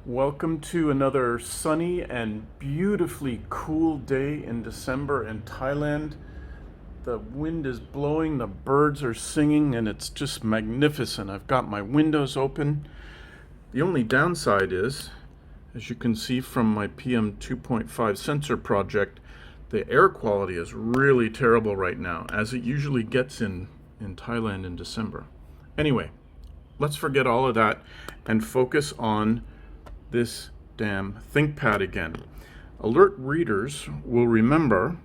Welcome to another sunny and beautifully cool day in December in Thailand. The wind is blowing, the birds are singing, and it's just magnificent. I've got my windows open. The only downside is, as you can see from my PM 2.5 sensor project, the air quality is really terrible right now, as it usually gets in Thailand in December. Anyway, let's forget all of that and focus on this damn ThinkPad again. Alert readers will remember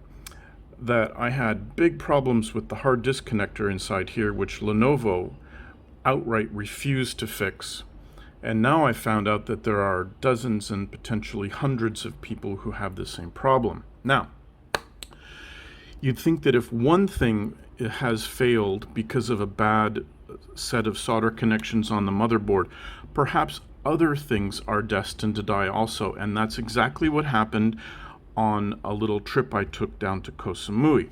that I had big problems with the hard disk connector inside here, which Lenovo outright refused to fix. And now I found out that there are dozens and potentially hundreds of people who have the same problem. Now, you'd think that if one thing has failed because of a bad set of solder connections on the motherboard, perhaps other things are destined to die also, and that's exactly what happened on a little trip I took down to Koh Samui.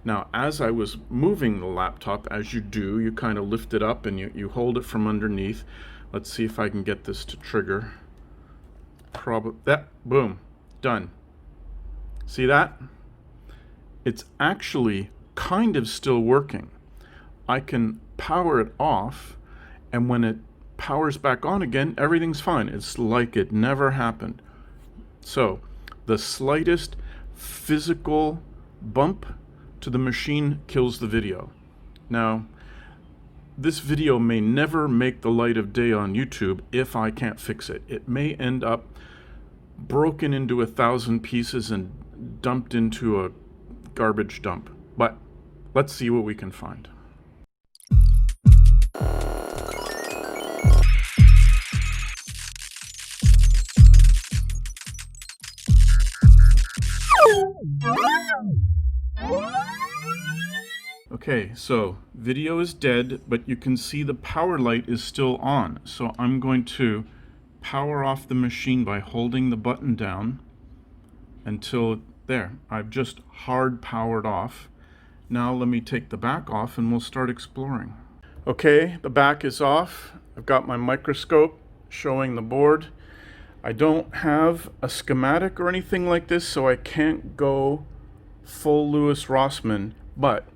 Now, as I was moving the laptop, as you do, you kind of lift it up and you hold it from underneath. Let's see if I can get this to trigger. Boom, done. See that? It's actually kind of still working. I can power it off, and when it powers back on again, everything's fine. It's like it never happened. So, the slightest physical bump to the machine kills the video. Now, this video may never make the light of day on YouTube if I can't fix it. It may end up broken into 1,000 pieces and dumped into a garbage dump. But let's see what we can find. Okay, so video is dead, but you can see the power light is still on. So I'm going to power off the machine by holding the button down until there. I've just hard powered off. Now let me take the back off and we'll start exploring. Okay, the back is off. I've got my microscope showing the board. I don't have a schematic or anything like this, so I can't go full Lewis Rossmann, but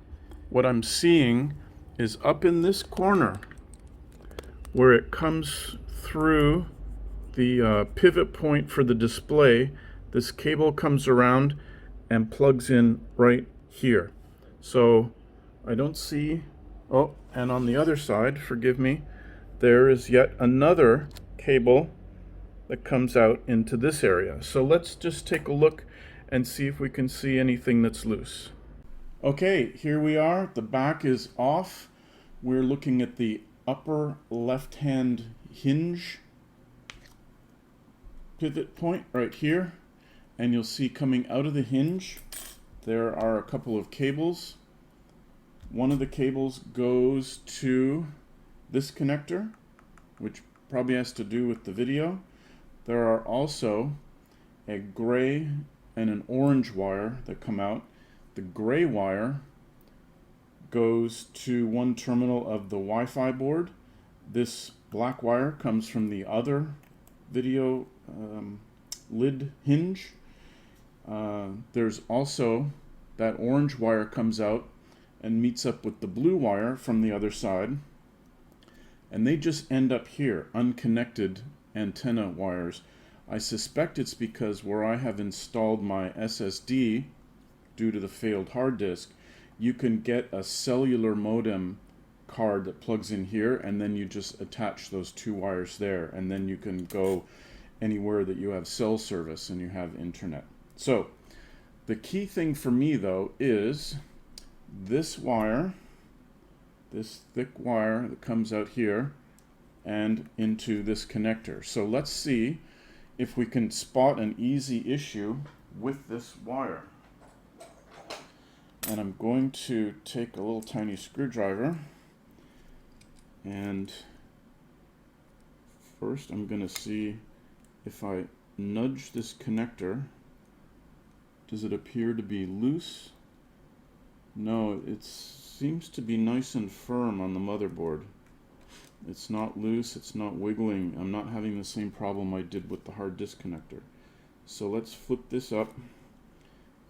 what I'm seeing is up in this corner where it comes through the pivot point for the display, this cable comes around and plugs in right here. So I don't see, oh, and on the other side, forgive me, there is yet another cable that comes out into this area. So let's just take a look and see if we can see anything that's loose. Okay, here we are. The back is off. We're looking at the upper left-hand hinge pivot point right here. And you'll see coming out of the hinge, there are a couple of cables. One of the cables goes to this connector, which probably has to do with the video. There are also a gray and an orange wire that come out. The gray wire goes to one terminal of the Wi-Fi board. This black wire comes from the other video lid hinge. There's also that orange wire comes out and meets up with the blue wire from the other side. And they just end up here, unconnected antenna wires. I suspect it's because where I have installed my SSD, due to the failed hard disk, you can get a cellular modem card that plugs in here, and then you just attach those two wires there, and then you can go anywhere that you have cell service and you have internet. So the key thing for me though is this wire, this thick wire that comes out here and into this connector. So let's see if we can spot an easy issue with this wire. And I'm going to take a little tiny screwdriver, and first I'm going to see if I nudge this connector, does it appear to be loose? No, it seems to be nice and firm on the motherboard. It's not loose, it's not wiggling. I'm not having the same problem I did with the hard disk connector. So let's flip this up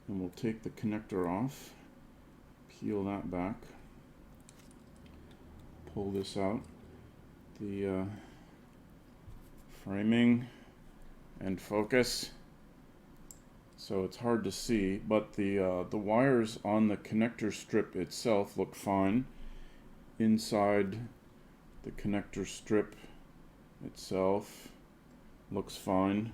and we'll take the connector off, peel that back, pull this out. The framing and focus. So it's hard to see, but the wires on the connector strip itself look fine. Inside the connector strip itself looks fine.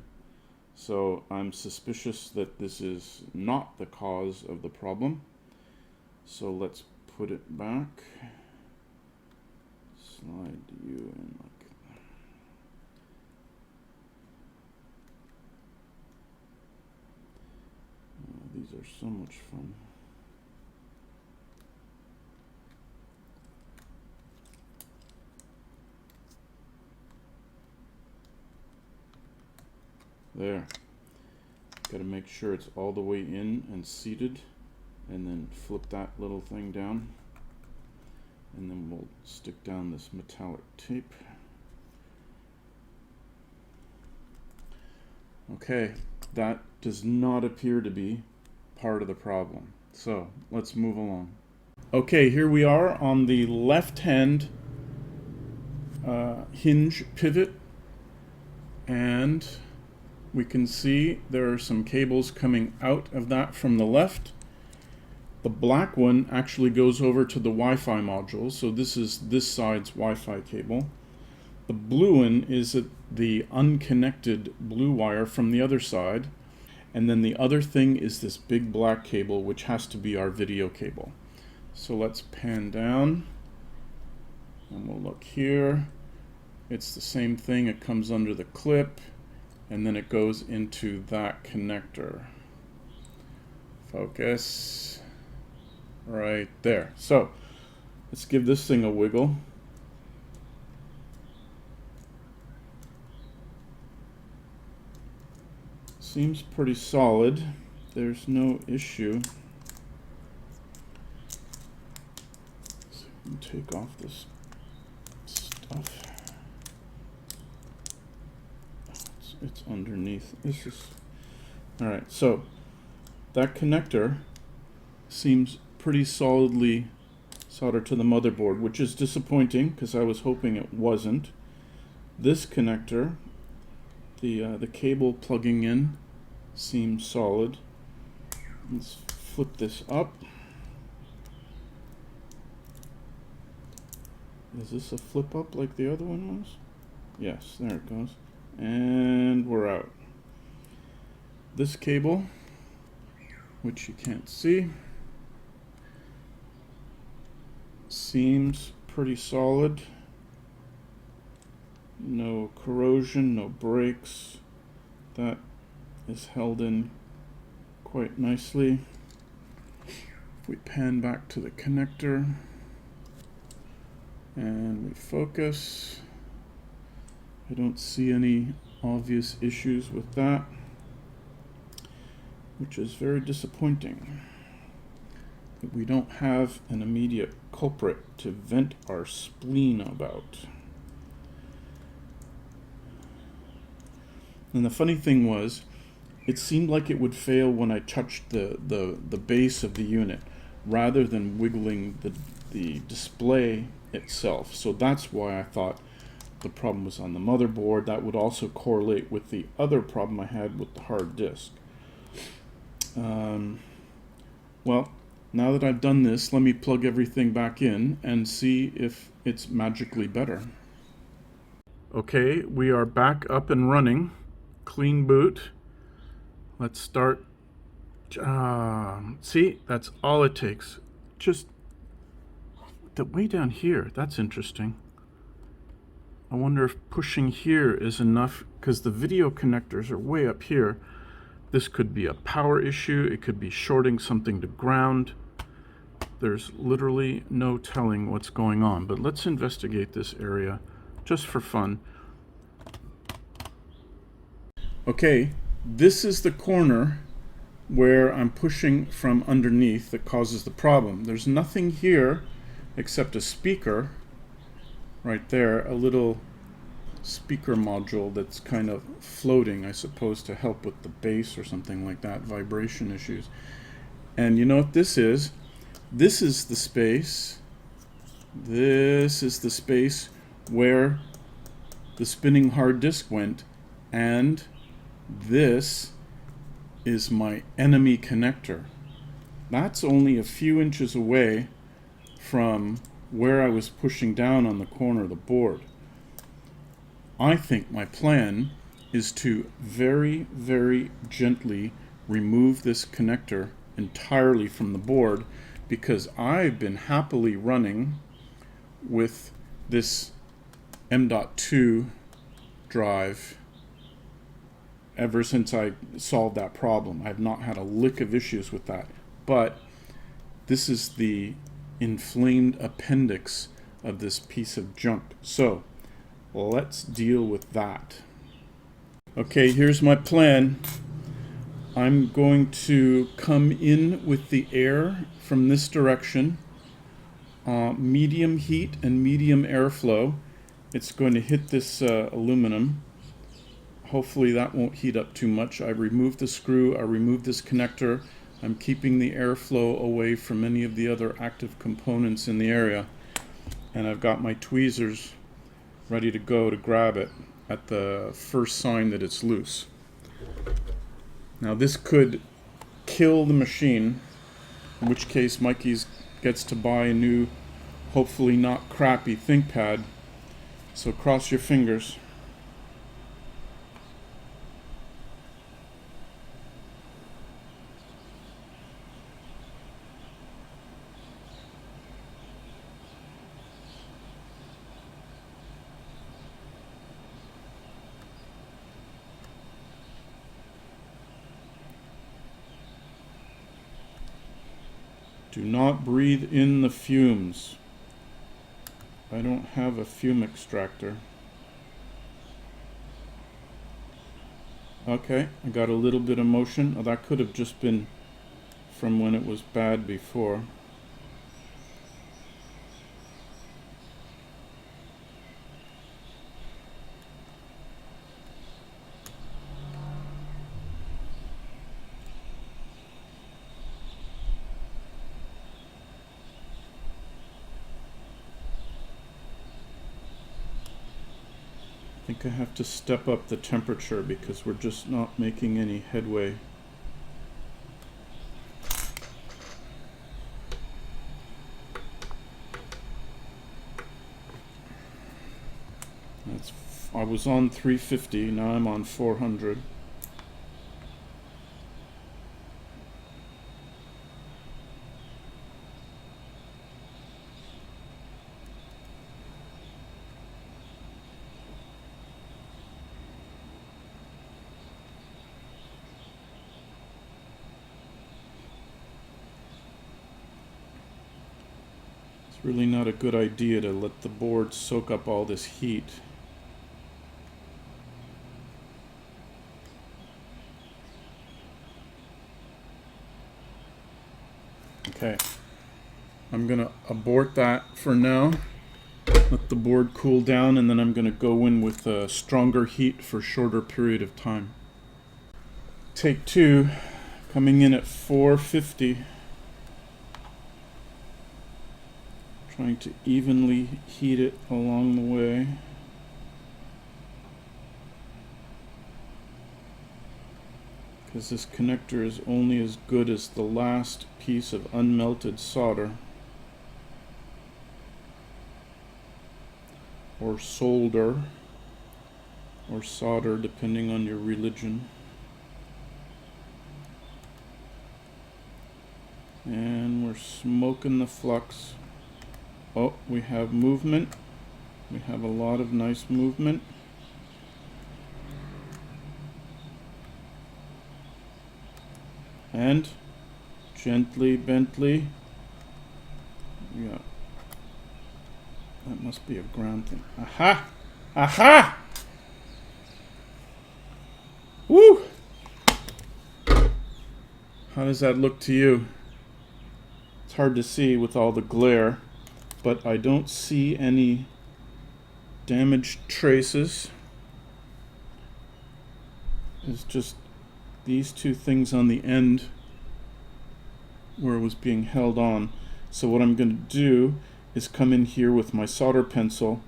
So I'm suspicious that this is not the cause of the problem. So let's put it back. Slide you in like that. Oh, these are so much fun. There. Got to make sure it's all the way in and seated, and then flip that little thing down, and then we'll stick down this metallic tape. Okay, that does not appear to be part of the problem. So let's move along. Okay, here we are on the left hand hinge pivot, and we can see there are some cables coming out of that from the left. The black one actually goes over to the Wi-Fi module, so this is this side's Wi-Fi cable. The blue one is the unconnected blue wire from the other side, and then the other thing is this big black cable, which has to be our video cable. So let's pan down, and we'll look here. It's the same thing, it comes under the clip, and then it goes into that connector. Focus. Right there. So let's give this thing a wiggle. Seems pretty solid. There's no issue. So we can take off this stuff. It's underneath. This is alright. So that connector seems pretty solidly soldered to the motherboard, which is disappointing because I was hoping it wasn't. This connector, the cable plugging in, seems solid. Let's flip this up. Is this a flip up like the other one was? Yes, there it goes. And we're out. This cable, which you can't see, seems pretty solid. No corrosion, no breaks. That is held in quite nicely. If we pan back to the connector and we focus, I don't see any obvious issues with that, which is very disappointing. That we don't have an immediate culprit to vent our spleen about. And the funny thing was, it seemed like it would fail when I touched the base of the unit rather than wiggling the display itself. So that's why I thought the problem was on the motherboard. That would also correlate with the other problem I had with the hard disk. Well, now that I've done this, let me plug everything back in and see if it's magically better. Okay, we are back up and running. Clean boot. Let's start. See, that's all it takes. Just the way down here, that's interesting. I wonder if pushing here is enough, because the video connectors are way up here. This could be a power issue. It could be shorting something to ground. There's literally no telling what's going on, but let's investigate this area just for fun. Okay, this is the corner where I'm pushing from underneath that causes the problem. There's nothing here except a speaker right there, a little speaker module that's kind of floating, I suppose, to help with the bass or something like that, vibration issues. And you know what this is? This is the space. This is the space where the spinning hard disk went, and this is my enemy connector. That's only a few inches away from where I was pushing down on the corner of the board. I think my plan is to very, very gently remove this connector entirely from the board, because I've been happily running with this M.2 drive ever since I solved that problem. I've not had a lick of issues with that. But this is the inflamed appendix of this piece of junk. So let's deal with that. Okay, here's my plan. I'm going to come in with the air from this direction, medium heat and medium airflow. It's going to hit this aluminum. Hopefully that won't heat up too much. I removed the screw, I removed this connector. I'm keeping the airflow away from any of the other active components in the area. And I've got my tweezers ready to go to grab it at the first sign that it's loose. Now this could kill the machine, in which case Mikey gets to buy a new, hopefully not crappy ThinkPad. So cross your fingers. Do not breathe in the fumes. I don't have a fume extractor. Okay, I got a little bit of motion. Oh, that could have just been from when it was bad before. I think I have to step up the temperature because we're just not making any headway. I was on 350, now I'm on 400. It's really not a good idea to let the board soak up all this heat. Okay, I'm gonna abort that for now, let the board cool down, and then I'm gonna go in with stronger heat for a shorter period of time. Take two, coming in at 450. Trying to evenly heat it along the way. Because this connector is only as good as the last piece of unmelted solder. Or solder. Or solder, depending on your religion. And we're smoking the flux. Oh, we have movement. We have a lot of nice movement. And gently, Bentley. Yeah. That must be a ground thing. Aha! Aha! Woo! How does that look to you? It's hard to see with all the glare, but I don't see any damaged traces is just these two things on the end where it was being held on. So what I'm going to do is come in here with my solder pencil,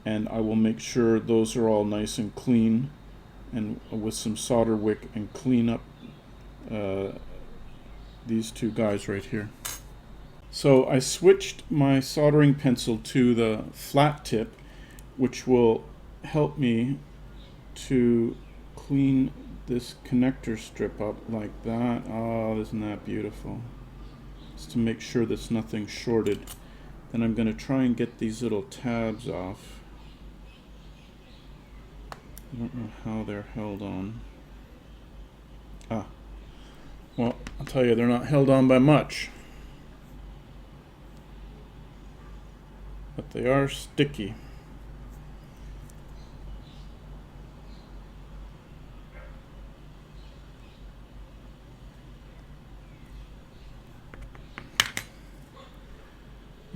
and I will make sure those are all nice and clean, and with some solder wick, and clean up these two guys right here. So I switched my soldering pencil to the flat tip, which will help me to clean this connector strip up like that. Oh, isn't that beautiful? Just to make sure there's nothing shorted. Then I'm going to try and get these little tabs off. I don't know how they're held on. Well, I'll tell you, they're not held on by much. But they are sticky.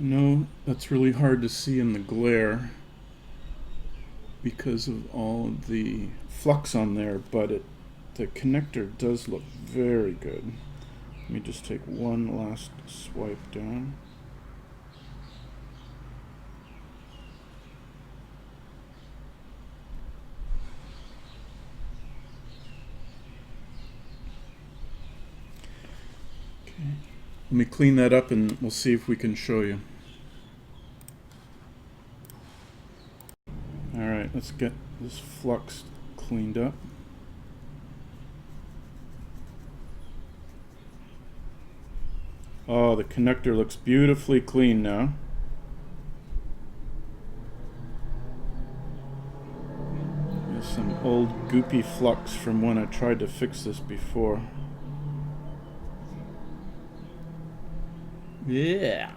No, that's really hard to see in the glare because of all of the flux on there, but the connector does look very good. Let me just take one last swipe down. Okay. Let me clean that up and we'll see if we can show you. Alright, let's get this flux cleaned up. Oh, the connector looks beautifully clean now. There's some old goopy flux from when I tried to fix this before. Yeah.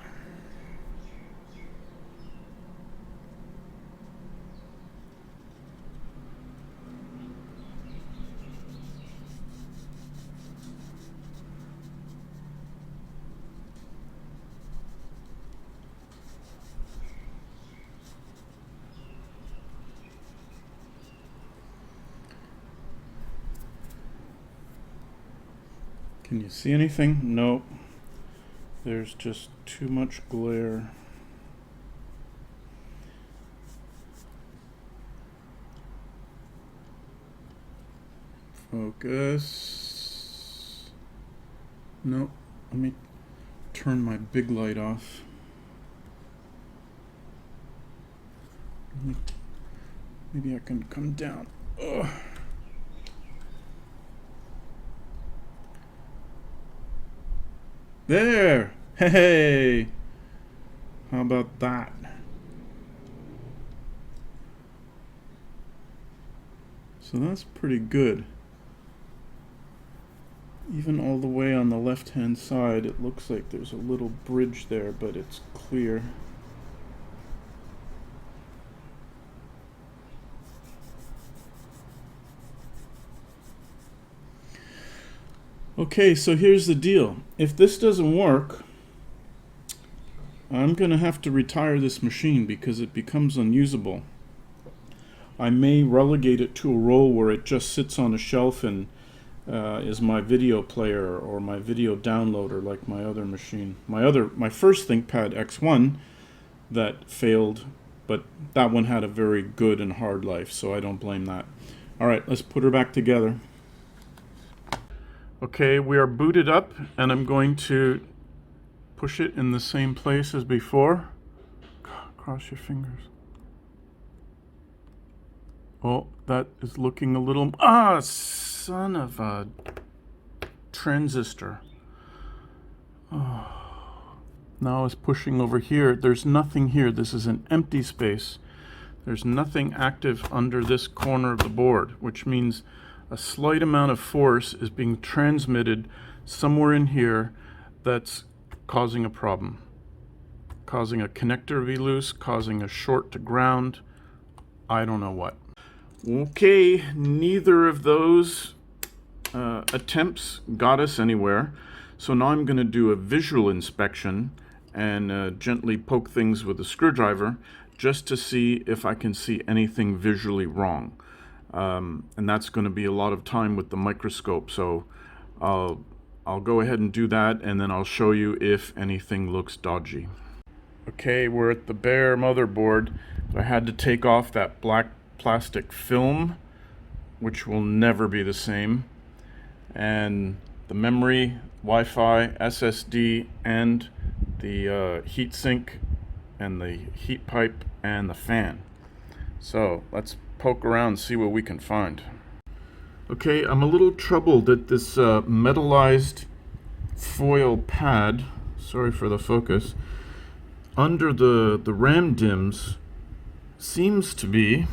Can you see anything? Nope. There's just too much glare. Focus. Nope. Let me turn my big light off. Maybe I can come down. Ugh. There! Hey! How about that? So that's pretty good. Even all the way on the left-hand side, it looks like there's a little bridge there, but it's clear. Okay, so here's the deal. If this doesn't work, I'm going to have to retire this machine because it becomes unusable. I may relegate it to a role where it just sits on a shelf and is my video player or my video downloader like my other machine. My first ThinkPad X1 that failed, but that one had a very good and hard life, so I don't blame that. Alright, let's put her back together. Okay, we are booted up, and I'm going to push it in the same place as before. Cross your fingers. Oh, that is looking a little... Ah, son of a transistor. Oh. Now it's pushing over here. There's nothing here. This is an empty space. There's nothing active under this corner of the board, which means a slight amount of force is being transmitted somewhere in here that's causing a problem. Causing a connector to be loose, causing a short to ground. I don't know what. Okay, neither of those attempts got us anywhere. So now I'm going to do a visual inspection and gently poke things with a screwdriver just to see if I can see anything visually wrong. And that's going to be a lot of time with the microscope, so I'll go ahead and do that, and then I'll show you if anything looks dodgy. Okay, we're at the bare motherboard. I had to take off that black plastic film, which will never be the same, and the memory, Wi-Fi, SSD, and the heat sink, and the heat pipe, and the fan. So let's poke around and see what we can find. Okay, I'm a little troubled at this metallized foil pad, sorry for the focus, under the RAM DIMMs seems to be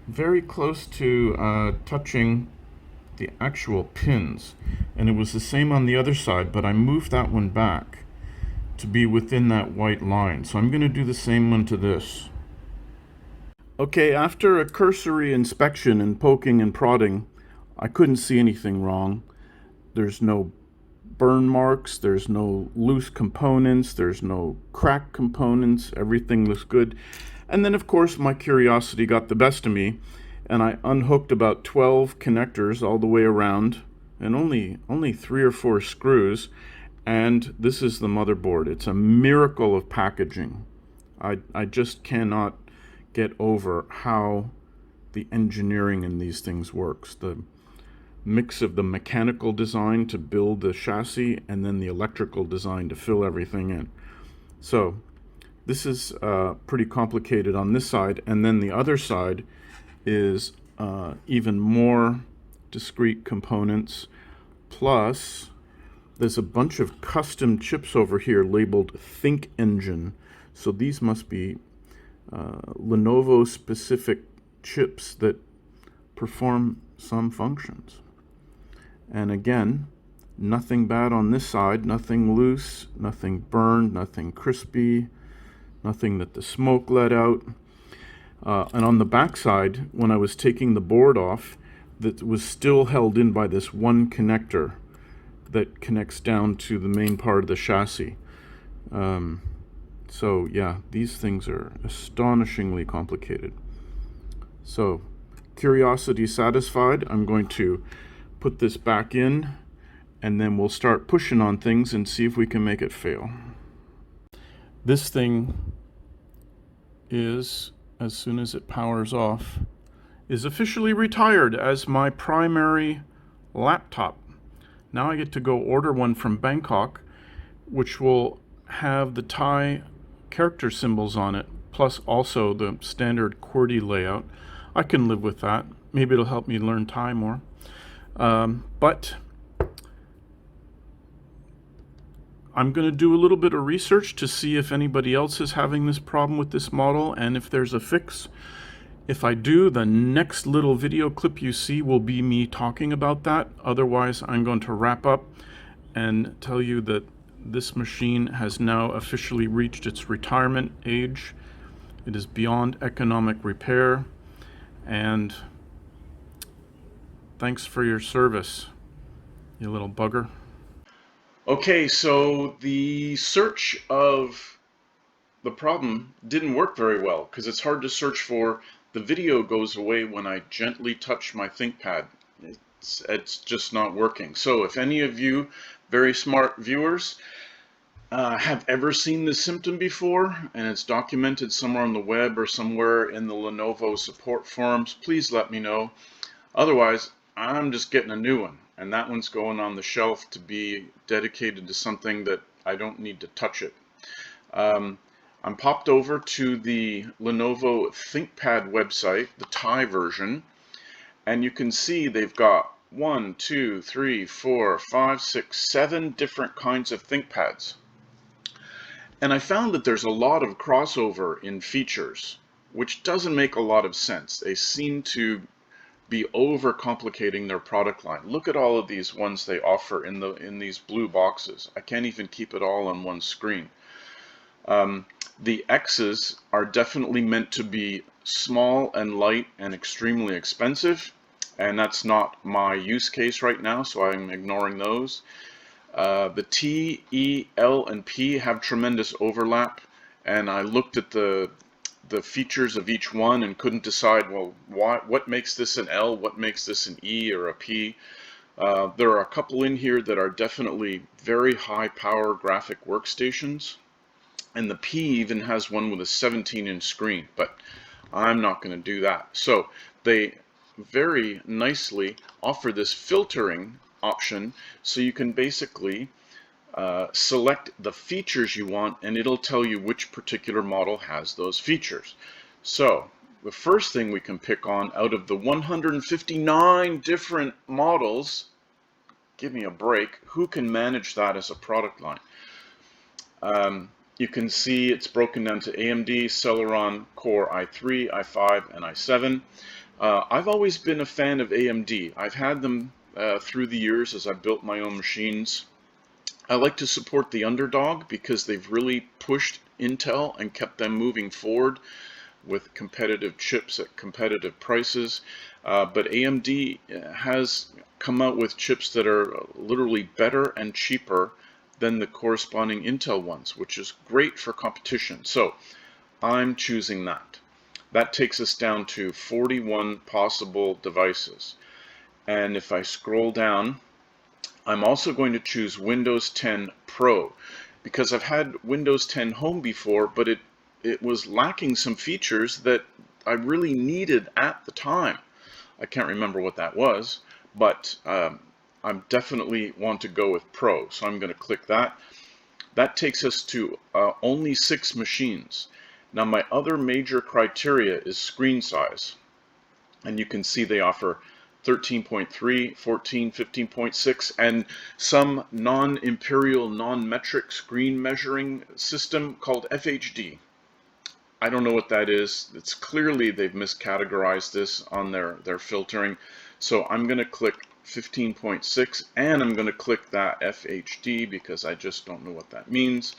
very close to touching the actual pins. And it was the same on the other side, but I moved that one back to be within that white line. So I'm going to do the same one to this. Okay, after a cursory inspection and poking and prodding, I couldn't see anything wrong. There's no burn marks, there's no loose components, there's no cracked components, everything looks good. And then of course my curiosity got the best of me, and I unhooked about 12 connectors all the way around, and only 3 or 4 screws, and this is the motherboard. It's a miracle of packaging. I just cannot get over how the engineering in these things works. The mix of the mechanical design to build the chassis and then the electrical design to fill everything in. So this is pretty complicated on this side, and then the other side is even more discrete components, plus there's a bunch of custom chips over here labeled Think Engine. So these must be Lenovo specific chips that perform some functions. And again, nothing bad on this side, nothing loose, nothing burned, nothing crispy, nothing that the smoke let out. And on the back side, when I was taking the board off, that was still held in by this one connector that connects down to the main part of the chassis. So yeah, these things are astonishingly complicated. So, curiosity satisfied, I'm going to put this back in, and then we'll start pushing on things and see if we can make it fail. This thing is, as soon as it powers off, is officially retired as my primary laptop. Now I get to go order one from Bangkok, which will have the Thai character symbols on it, plus also the standard QWERTY layout. I can live with that. Maybe it'll help me learn Thai more. But I'm going to do a little bit of research to see if anybody else is having this problem with this model and if there's a fix. If I do, the next little video clip you see will be me talking about that. Otherwise, I'm going to wrap up and tell you that this machine has now officially reached its retirement age. It is beyond economic repair, and thanks for your service, you little bugger. Okay, so the search of the problem didn't work very well because it's hard to search for. The video goes away when I gently touch my ThinkPad. It's just not working. So if any of you very smart viewers have ever seen this symptom before, and it's documented somewhere on the web or somewhere in the Lenovo support forums, please let me know. Otherwise, I'm just getting a new one, and that one's going on the shelf to be dedicated to something that I don't need to touch it. I'm popped over to the Lenovo ThinkPad website, the Thai version, and you can see they've got 1, 2, 3, 4, 5, 6, 7 different kinds of ThinkPads. And I found that there's a lot of crossover in features, which doesn't make a lot of sense. They seem to be overcomplicating their product line. Look at all of these ones they offer in these blue boxes. I can't even keep it all on one screen. The X's are definitely meant to be small and light and extremely expensive, and that's not my use case right now, so I'm ignoring those. The T, E, L, and P have tremendous overlap, and I looked at the features of each one and couldn't decide, well, what makes this an L, what makes this an E or a P. There are a couple in here that are definitely very high power graphic workstations, and the P even has one with a 17-inch screen, but I'm not going to do that. So they very nicely offer this filtering option, so you can basically select the features you want, and it'll tell you which particular model has those features. So the first thing we can pick on out of the 159 different models, give me a break, who can manage that as a product line? You can see it's broken down to AMD, Celeron, Core i3, i5, and i7. I've always been a fan of AMD. I've had them through the years as I've built my own machines. I like to support the underdog because they've really pushed Intel and kept them moving forward with competitive chips at competitive prices. But AMD has come out with chips that are literally better and cheaper than the corresponding Intel ones, which is great for competition. So I'm choosing that. That takes us down to 41 possible devices. And if I scroll down, I'm also going to choose Windows 10 Pro, because I've had Windows 10 Home before, but it was lacking some features that I really needed at the time. I can't remember what that was, but I definitely want to go with Pro, so I'm going to click that. That takes us to only 6 machines. Now my other major criteria is screen size, and you can see they offer 13.3, 14, 15.6, and some non-imperial, non-metric screen measuring system called FHD. I don't know what that is. It's clearly they've miscategorized this on their filtering. So I'm going to click 15.6, and I'm going to click that FHD because I just don't know what that means.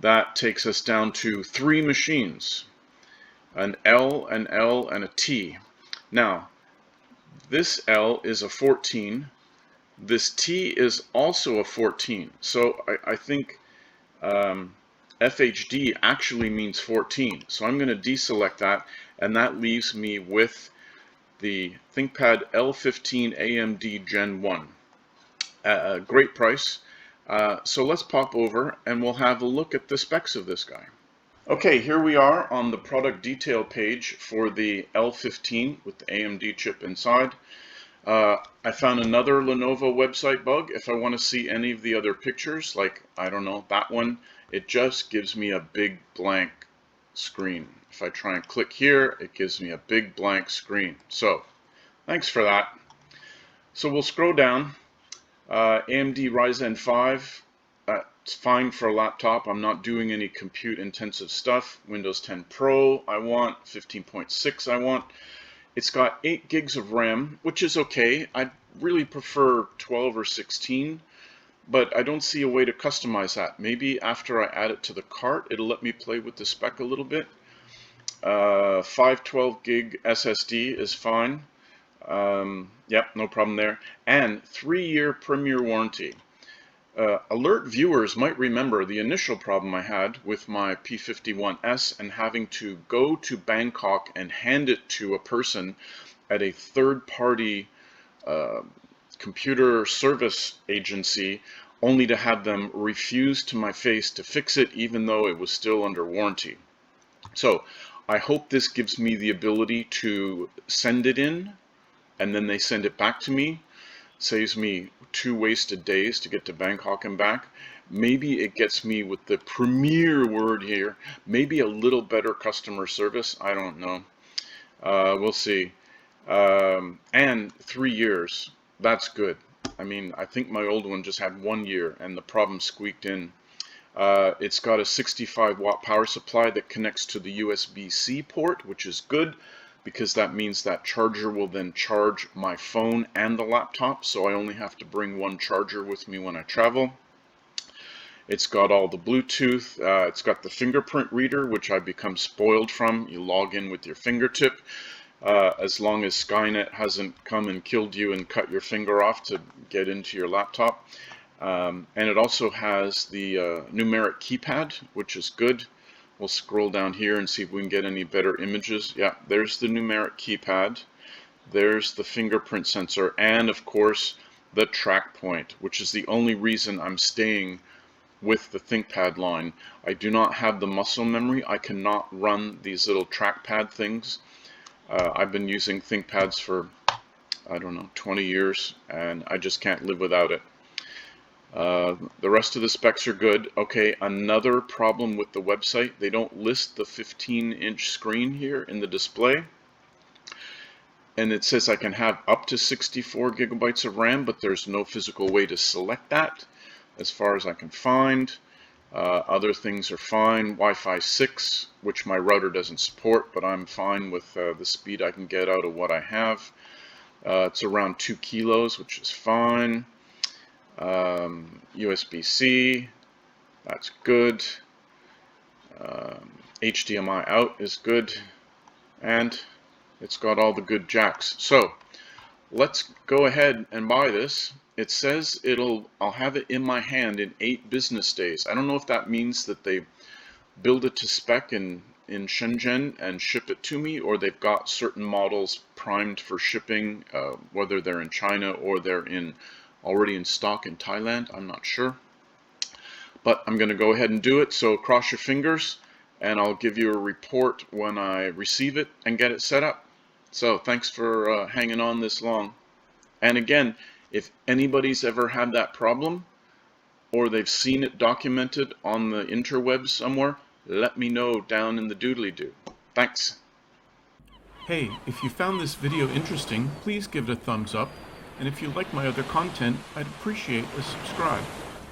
That takes us down to 3 machines, an L, an L, and a T. Now, this L is a 14. This T is also a 14. So I think FHD actually means 14. So I'm going to deselect that, and that leaves me with the Thinkpad L15 AMD Gen 1. Great price. So let's pop over and we'll have a look at the specs of this guy. Okay, here we are on the product detail page for the L15 with the AMD chip inside. I found another Lenovo website bug. If I want to see any of the other pictures, like, I don't know, that one, it just gives me a big blank screen. If I try and click here, it gives me a big blank screen. So, thanks for that. So we'll scroll down. AMD Ryzen 5. It's fine for a laptop. I'm not doing any compute intensive stuff. Windows 10 Pro I want, 15.6 I want. It's got 8 gigs of RAM, which is okay. I really prefer 12 or 16, but I don't see a way to customize that. Maybe after I add it to the cart, it'll let me play with the spec a little bit. 512 gig SSD is fine. Yep, no problem there. And 3-year Premier warranty. Alert viewers might remember the initial problem I had with my P51s and having to go to Bangkok and hand it to a person at a third-party computer service agency, only to have them refuse to my face to fix it even though it was still under warranty. So I hope this gives me the ability to send it in and then they send it back to me. Saves me 2 wasted days to get to Bangkok and back. Maybe it gets me with the premier word here, maybe a little better customer service. I don't know. We'll see. And 3 years, that's good. I mean, I think my old one just had 1 year and the problem squeaked in. It's got a 65 watt power supply that connects to the USB-C port, which is good, because that means that charger will then charge my phone and the laptop, so I only have to bring one charger with me when I travel. It's got all the Bluetooth, it's got the fingerprint reader, which I've become spoiled from. You log in with your fingertip, as long as Skynet hasn't come and killed you and cut your finger off to get into your laptop. And it also has the numeric keypad, which is good. We'll scroll down here and see if we can get any better images. Yeah, there's the numeric keypad. There's the fingerprint sensor, and of course the track point, which is the only reason I'm staying with the Thinkpad line. I do not have the muscle memory. I cannot run these little trackpad things. I've been using ThinkPads for, I don't know, 20 years, and I just can't live without it. The rest of the specs are good. Okay, another problem with the website, they don't list the 15-inch screen here in the display. And it says I can have up to 64 gigabytes of RAM, but there's no physical way to select that as far as I can find. Other things are fine. Wi-Fi 6, which my router doesn't support, but I'm fine with the speed I can get out of what I have. It's around 2 kilos, which is fine. USB-C, that's good. HDMI out is good. And it's got all the good jacks. So let's go ahead and buy this. It says I'll have it in my hand in 8 business days. I don't know if that means that they build it to spec in Shenzhen and ship it to me, or they've got certain models primed for shipping, whether they're in China or they're already in stock in Thailand. I'm not sure. But I'm going to go ahead and do it, so cross your fingers, and I'll give you a report when I receive it and get it set up. So thanks for hanging on this long. And again, if anybody's ever had that problem, or they've seen it documented on the interwebs somewhere, let me know down in the doodly-doo. Thanks. Hey, if you found this video interesting, please give it a thumbs up, and if you like my other content, I'd appreciate a subscribe.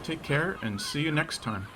Take care and see you next time.